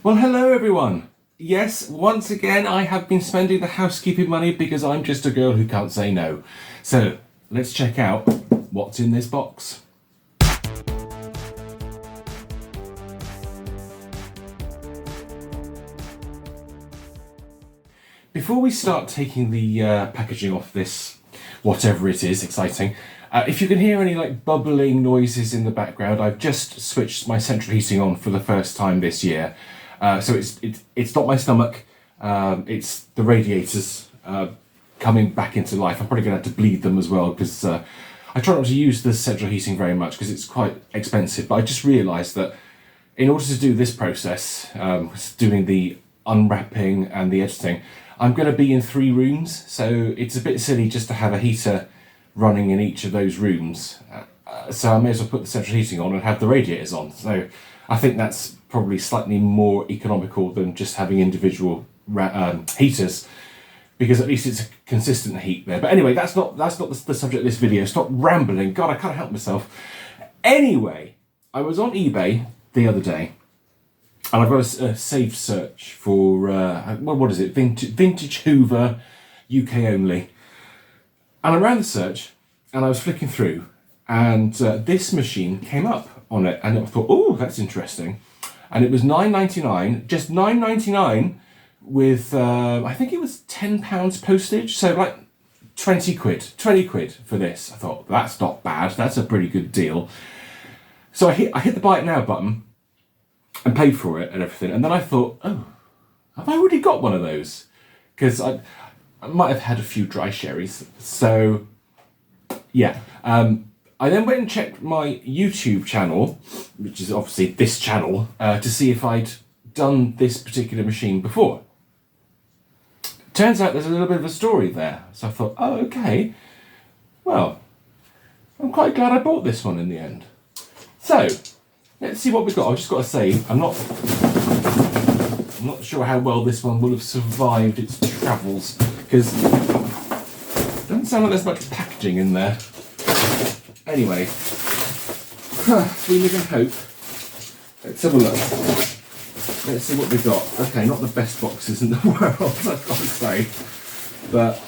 Well, hello everyone. Yes, once again, I have been spending the housekeeping money because I'm just a girl who can't say no. So, let's check out what's in this box. Before we start taking the packaging off this, whatever it is, exciting, if you can hear any like bubbling noises in the background, I've just switched my central heating on for the first time this year. So it's not my stomach, it's the radiators coming back into life. I'm probably going to have to bleed them as well because I try not to use the central heating very much because it's quite expensive. But I just realised that in order to do this process, doing the unwrapping and the editing, I'm going to be in 3 rooms, so it's a bit silly just to have a heater running in each of those rooms. So I may as well put the central heating on and have the radiators on. So I think that's probably slightly more economical than just having individual heaters, because at least it's a consistent heat there. But anyway, that's not the subject of this video. Stop rambling. God, I can't help myself. Anyway, I was on eBay the other day, and I've got a saved search for, what is it? Vintage Hoover, UK only. And I ran the search, and I was flicking through, and this machine came up on it, and I thought, oh, that's interesting. And it was £9.99, just £9.99 with, I think it was £10 postage, so like 20 quid for this. I thought, that's not bad, that's a pretty good deal. So I hit the buy it now button and paid for it and everything, and then I thought, oh, have I already got one of those? Because I might have had a few dry sherries. So yeah, I then went and checked my YouTube channel, which is obviously this channel, to see if I'd done this particular machine before. Turns out there's a little bit of a story there. So I thought, oh, okay, well, I'm quite glad I bought this one in the end. So let's see what we've got. I've just got to say, I'm not sure how well this one will have survived its travels, because it doesn't sound like there's much packaging in there. Anyway, we live in hope. Let's have a look. Let's see what we've got. Okay, not the best boxes in the world, I've got to say. But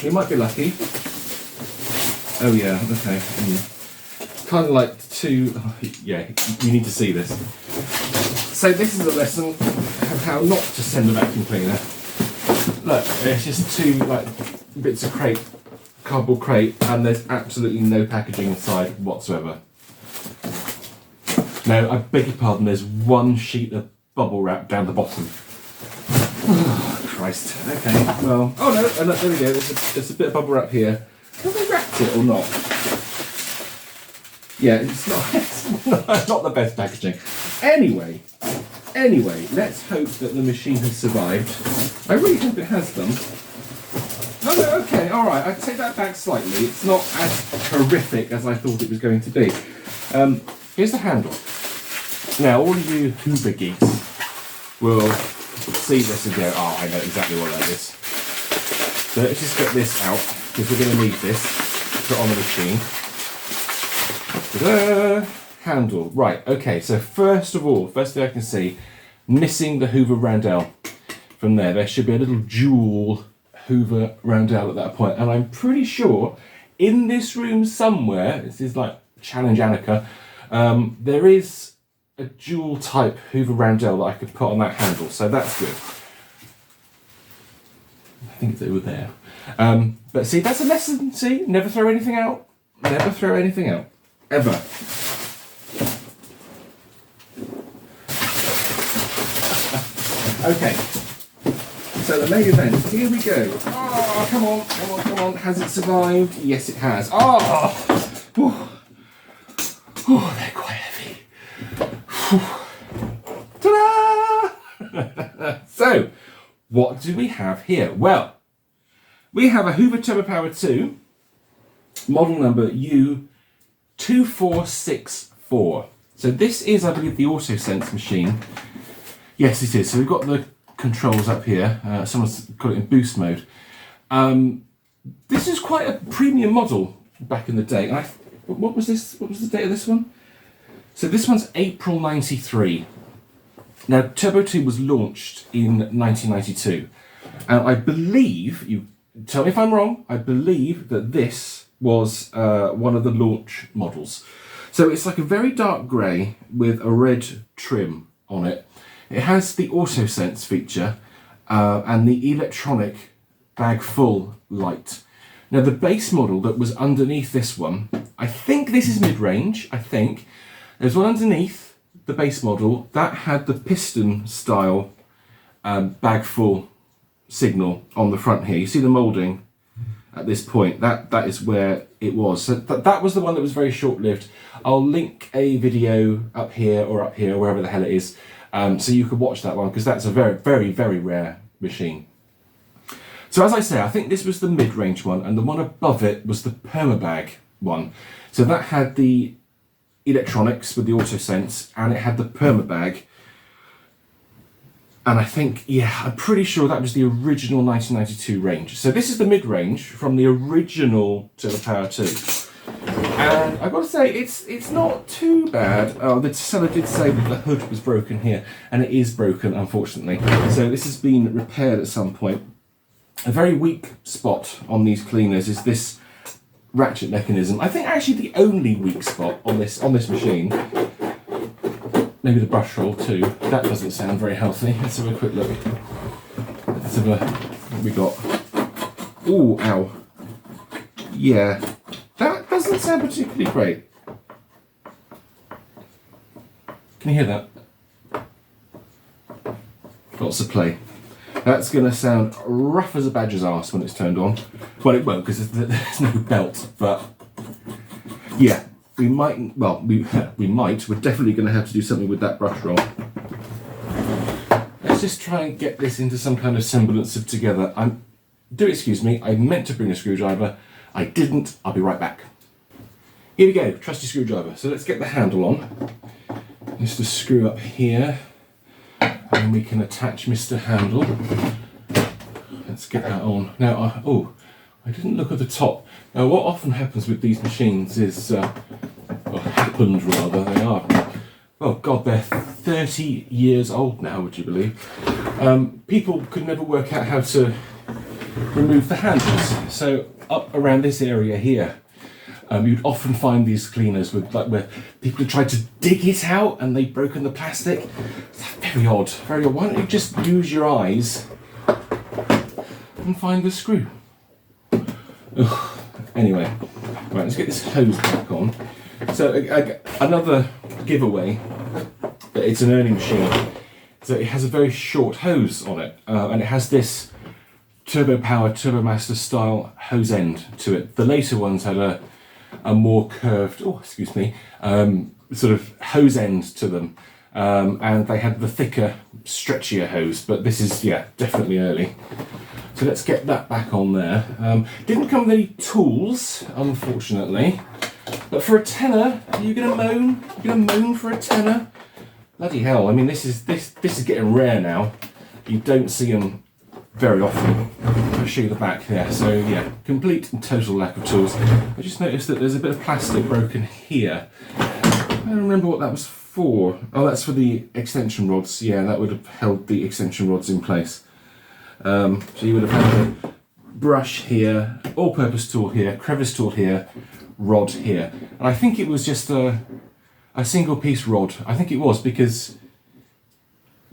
we might be lucky. Oh yeah, okay. Kind of like yeah, you need to see this. So this is a lesson of how not to send a vacuum cleaner. Look, it's just 2 like bits of cardboard crate, and there's absolutely no packaging inside whatsoever. No, I beg your pardon, there's 1 sheet of bubble wrap down the bottom. Oh, Christ. Okay, well, oh no, and look, there we go, there's a bit of bubble wrap here. Have they wrapped it or not? Yeah, it's not the best packaging. Anyway, let's hope that the machine has survived. I really hope it has done. Oh no, okay, alright, I take that back slightly. It's not as horrific as I thought it was going to be. Here's the handle. Now, all of you Hoover geeks will see this and go, oh, I know exactly what that is. So let's just get this out, because we're going to need this to put on the machine. Ta-da! Handle. Right, okay, so first thing I can see, missing the Hoover roundel from there. There should be a little jewel Hoover roundel at that point, and I'm pretty sure in this room somewhere, this is like Challenge Annika, there is a dual type Hoover roundel that I could put on that handle, so that's good. I think they were there. But see, that's a lesson, see? Never throw anything out. Never throw anything out. Ever. Okay. So the main event, here we go. Oh, come on. Has it survived? Yes, it has. Oh! Oh, they're quite heavy. Ta-da! So, what do we have here? Well, we have a Hoover Turbopower 2, model number U2464. So this is, I believe, the Autosense machine. Yes, it is. So we've got the controls up here. Someone's got it in boost mode. This is quite a premium model back in the day. And what was this? What was the date of this one? So this one's April 93. Now, Turbo 2 was launched in 1992, and I believe, you tell me if I'm wrong, I believe that this was one of the launch models. So it's like a very dark grey with a red trim on it. It has the Autosense feature and the electronic bag full light. Now the base model that was underneath this one, I think this is mid-range, I think. There's one underneath the base model that had the piston style bag full signal on the front here. You see the moulding at this point, that is where it was. So that was the one that was very short-lived. I'll link a video up here, or wherever the hell it is, so you can watch that one, because that's a very, very, very rare machine. So as I say, I think this was the mid-range one, and the one above it was the Permabag one. So that had the electronics with the Autosense, and it had the Permabag. And I think, yeah, I'm pretty sure that was the original 1992 range. So this is the mid-range from the original Turbopower 2. And I've got to say, it's not too bad. Oh, the seller did say that the hood was broken here, and it is broken, unfortunately. So this has been repaired at some point. A very weak spot on these cleaners is this ratchet mechanism. I think actually the only weak spot on this machine. Maybe the brush roll too. That doesn't sound very healthy. Let's have a quick look. Let's have a what we got. Ooh, ow. Yeah, that doesn't sound particularly great. Can you hear that? Lots of play. That's going to sound rough as a badger's arse when it's turned on. Well, it won't, because there's no belt, but yeah. We might, well, we're definitely going to have to do something with that brush roll. Let's just try and get this into some kind of semblance of together. Do excuse me, I meant to bring a screwdriver. I didn't, I'll be right back. Here we go, trusty screwdriver. So let's get the handle on. Just a screw up here, and we can attach Mr. Handle. Let's get that on. Now, I didn't look at the top. Now, what often happens with these machines is, or happened rather, they are, oh God, they're 30 years old now, would you believe? People could never work out how to remove the handles. So up around this area here, you'd often find these cleaners with where people had tried to dig it out and they'd broken the plastic. It's very odd, very odd. Why don't you just use your eyes and find the screw? Ugh. Anyway, right, let's get this hose back on. So another giveaway, that it's an earning machine. So it has a very short hose on it, and it has this Turbopower Turbomaster style hose end to it. The later ones had a more curved, sort of hose end to them, and they had the thicker, stretchier hose. But this is, yeah, definitely early. So let's get that back on there. Didn't come with any tools, unfortunately. But for a tenner, are you gonna moan? You're gonna moan for a tenner? Bloody hell! I mean, this is getting rare now. You don't see them very often. I'll show you the back there. So yeah, complete and total lack of tools. I just noticed that there's a bit of plastic broken here. I don't remember what that was for. Oh, that's for the extension rods. Yeah, that would have held the extension rods in place. So you would have had a brush here, all-purpose tool here, crevice tool here, rod here. And I think it was just a single piece rod. I think it was, because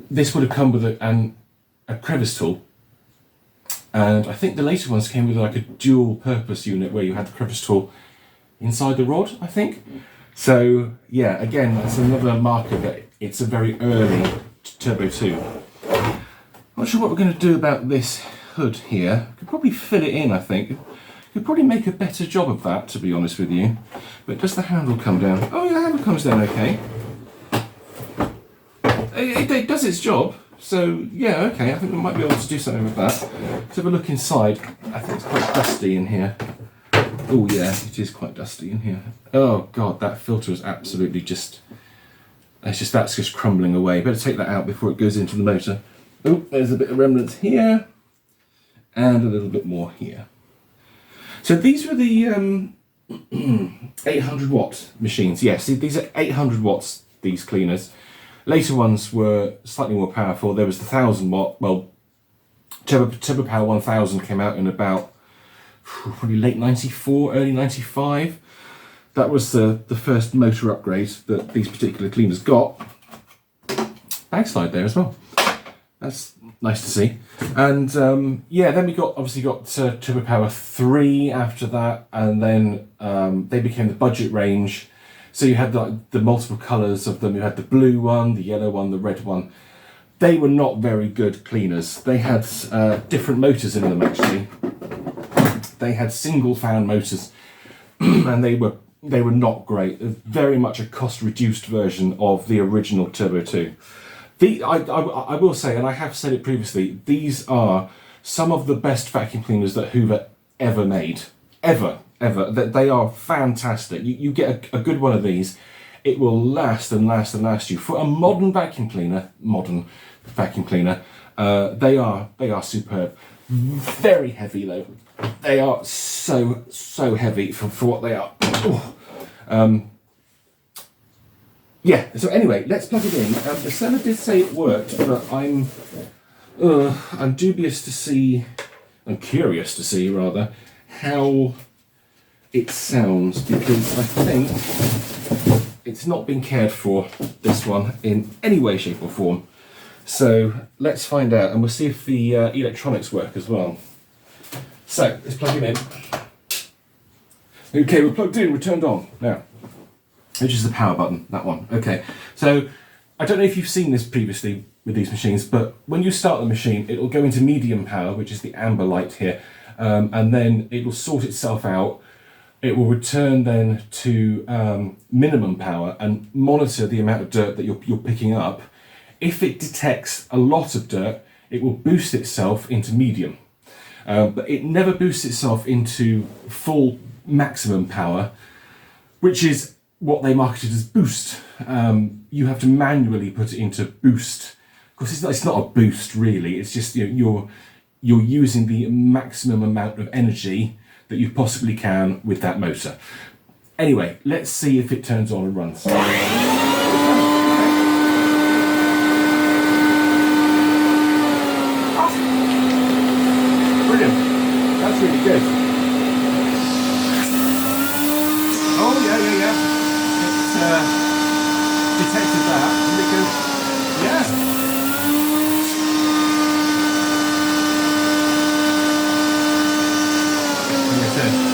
this would have come with a crevice tool. And I think the later ones came with like a dual purpose unit where you had the crevice tool inside the rod, I think. So yeah, again, that's another marker that it's a very early Turbo 2. Not sure what we're going to do about this hood here. Could probably fill it in, I think. Could probably make a better job of that, to be honest with you. But does the handle come down? Oh, yeah, the handle comes down okay. It does its job. So, yeah, okay, I think we might be able to do something with that. Let's have a look inside. I think it's quite dusty in here. Oh, yeah, it is quite dusty in here. Oh, God, that filter is absolutely that's just crumbling away. Better take that out before it goes into the motor. Oh, there's a bit of remnants here, and a little bit more here. So these were the 800 watt machines. Yes, these are 800 watts, these cleaners. Later ones were slightly more powerful. There was the 1000 watt, well, Turbopower 1000 came out in about probably late 94, early 95. That was the first motor upgrade that these particular cleaners got. Backslide there as well. That's nice to see. And yeah, then we obviously got Turbopower 3 after that, and then they became the budget range. So you had the multiple colours of them. You had the blue one, the yellow one, the red one. They were not very good cleaners. They had different motors in them actually. They had single fan motors, and they were not great. Very much a cost reduced version of the original Turbo 2. I will say, and I have said it previously, these are some of the best vacuum cleaners that Hoover ever made. Ever. They are fantastic. You get a good one of these, it will last and last and last you. For a modern vacuum cleaner, they are superb. Very heavy though. They are so heavy for what they are. Yeah, so anyway, let's plug it in. The seller did say it worked, but I'm dubious to see, I'm curious to see rather, how it sounds, because I think it's not been cared for, this one, in any way, shape or form. So let's find out, and we'll see if the electronics work as well. So let's plug it in. Okay, we're plugged in, we're turned on. Now, which is the power button, that one. Okay, so I don't know if you've seen this previously with these machines, but when you start the machine, it will go into medium power, which is the amber light here, and then it will sort itself out. It will return then to minimum power and monitor the amount of dirt that you're picking up. If it detects a lot of dirt, it will boost itself into medium. But it never boosts itself into full maximum power, which is what they marketed as boost. You have to manually put it into boost. Of course, it's not a boost really. It's just you're using the maximum amount of energy that you possibly can with that motor. Anyway, let's see if it turns on and runs. Brilliant. That's really good. Oh yeah. Detected that, and it goes, yeah.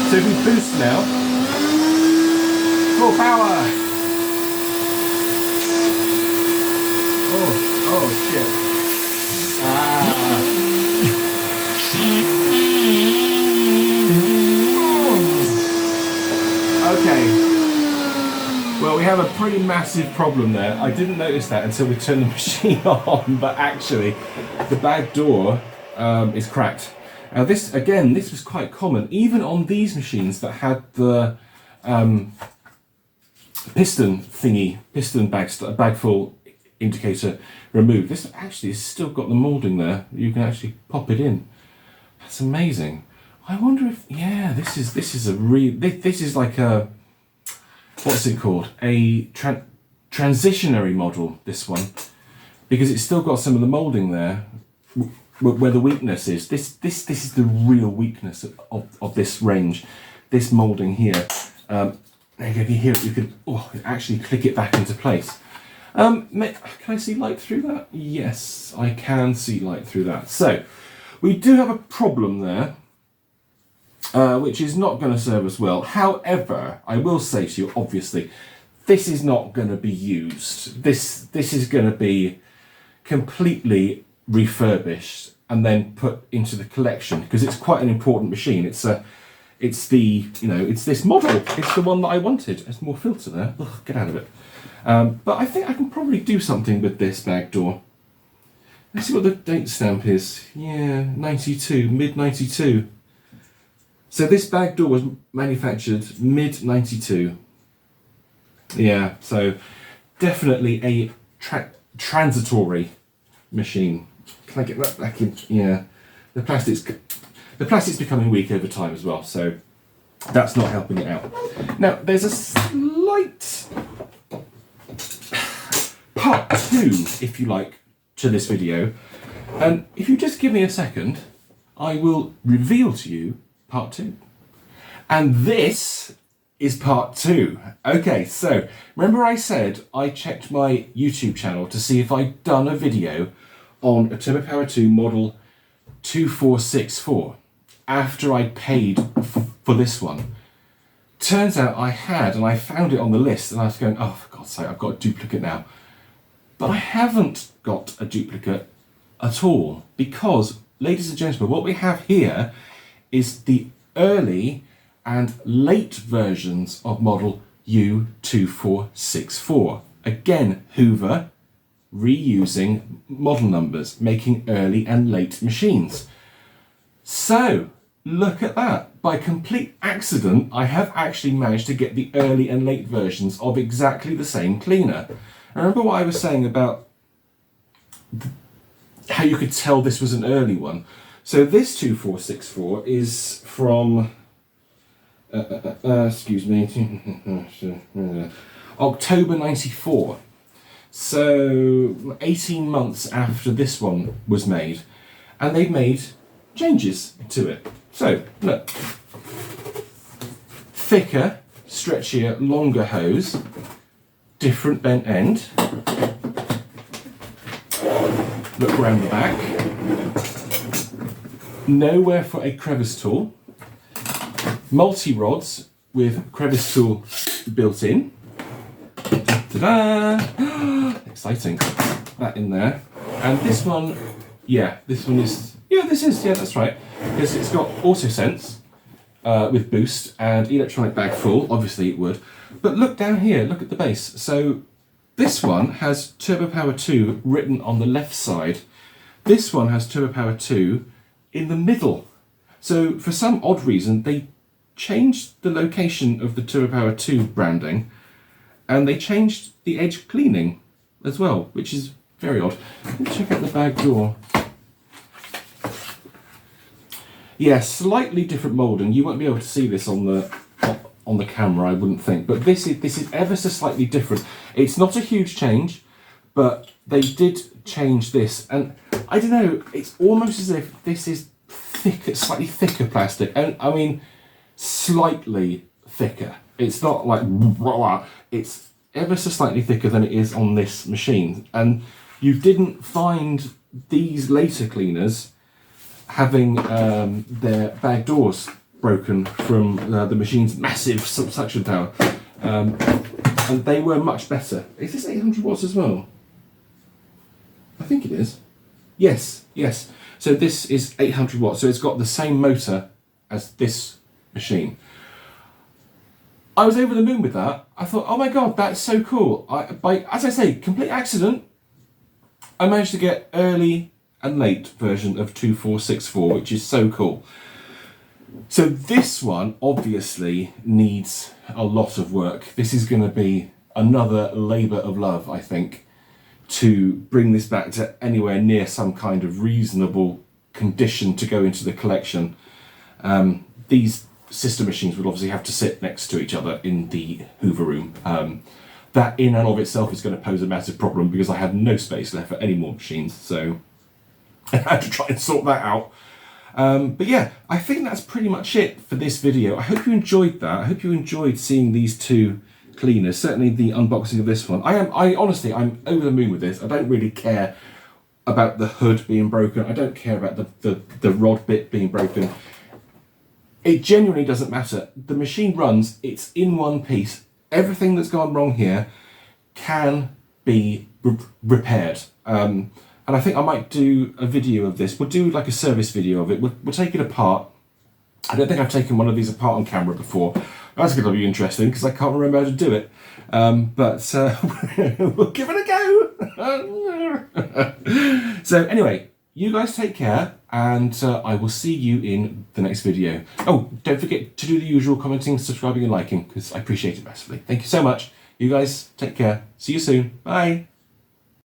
So if we boost now, full power. Oh shit. Okay. Well, we have a pretty massive problem there. I didn't notice that until we turned the machine on, but actually the back door is cracked. Now this was quite common, even on these machines that had the piston bagful indicator removed. This actually has still got the moulding there. You can actually pop it in. That's amazing. I wonder if, yeah, this is like a, what's it called? A transitionary model, this one, because it's still got some of the moulding there where the weakness is. This is the real weakness of this range, this moulding here. If you hear it, you could actually click it back into place. Can I see light through that? Yes, I can see light through that. So we do have a problem there, which is not going to serve us well. However, I will say to you, obviously, this is not going to be used. This is going to be completely refurbished and then put into the collection, because it's quite an important machine. It's this model. It's the one that I wanted. There's more filter there. Ugh, get out of it. But I think I can probably do something with this back door. Let's see what the date stamp is. Yeah, 92, mid 92. So this back door was manufactured mid 92. Yeah, so definitely a transitory machine. Can I get that back in? Yeah, the plastic's becoming weak over time as well, so that's not helping it out. Now there's a slight part 2, if you like, to this video. And if you just give me a second, I will reveal to you part 2. And this is part 2. Okay, so remember I said I checked my YouTube channel to see if I'd done a video on a Turbopower 2 model 2464 after I'd paid for this one. Turns out I had, and I found it on the list, and I was going, oh, for God's sake, I've got a duplicate now. But I haven't got a duplicate at all, because, ladies and gentlemen, what we have here is the early and late versions of model U2464. Again, Hoover reusing model numbers, making early and late machines. So, look at that. By complete accident, I have actually managed to get the early and late versions of exactly the same cleaner. Remember what I was saying about how you could tell this was an early one? So this 2464 is from, excuse me, October 94. So 18 months after this one was made, and they've made changes to it. So look, thicker, stretchier, longer hose, different bent end. Look around the back. Nowhere for a crevice tool. Multi-rods with crevice tool built in. Ta-da! Exciting. That in there. And this one, yeah, this one is, yeah, this is, yeah, that's right. Because it's got Autosense with boost and electronic bag full, obviously it would. But look down here, look at the base. So this one has Turbopower 2 written on the left side. This one has Turbopower 2 in the middle. So for some odd reason, they changed the location of the Turbopower 2 branding, and they changed the edge cleaning as well, which is very odd. Let's check out the bag door. Yeah, slightly different moulding. You won't be able to see this on the camera, I wouldn't think, but this is ever so slightly different. It's not a huge change, but they did change this, and I don't know, it's almost as if this is thicker, slightly thicker plastic, and I mean slightly thicker. It's not like, it's ever so slightly thicker than it is on this machine. And you didn't find these later cleaners having their bag doors broken from the machine's massive suction tower. And they were much better. Is this 800 watts as well? I think it is. Yes, yes. So this is 800 watts, so it's got the same motor as this machine. I was over the moon with that. I thought, oh my God, that's so cool. As I say, complete accident, I managed to get early and late version of 2464, which is so cool. So this one obviously needs a lot of work. This is going to be another labour of love, I think, to bring this back to anywhere near some kind of reasonable condition to go into the collection. These sister machines would obviously have to sit next to each other in the Hoover room. That in and of itself is going to pose a massive problem because I have no space left for any more machines, so I had to try and sort that out. But yeah, I think that's pretty much it for this video. I hope you enjoyed that. I hope you enjoyed seeing these two cleaners, certainly the unboxing of this one. I honestly, I'm over the moon with this. I don't really care about the hood being broken. I don't care about the rod bit being broken. It genuinely doesn't matter. The machine runs, it's in one piece. Everything that's gone wrong here can be repaired. And I think I might do a video of this. We'll do like a service video of it. We'll take it apart. I don't think I've taken one of these apart on camera before. That's going to be interesting because I can't remember how to do it. But we'll give it a go. So anyway, you guys take care, and I will see you in the next video. Oh, don't forget to do the usual commenting, subscribing and liking, because I appreciate it massively. Thank you so much. You guys take care. See you soon. Bye.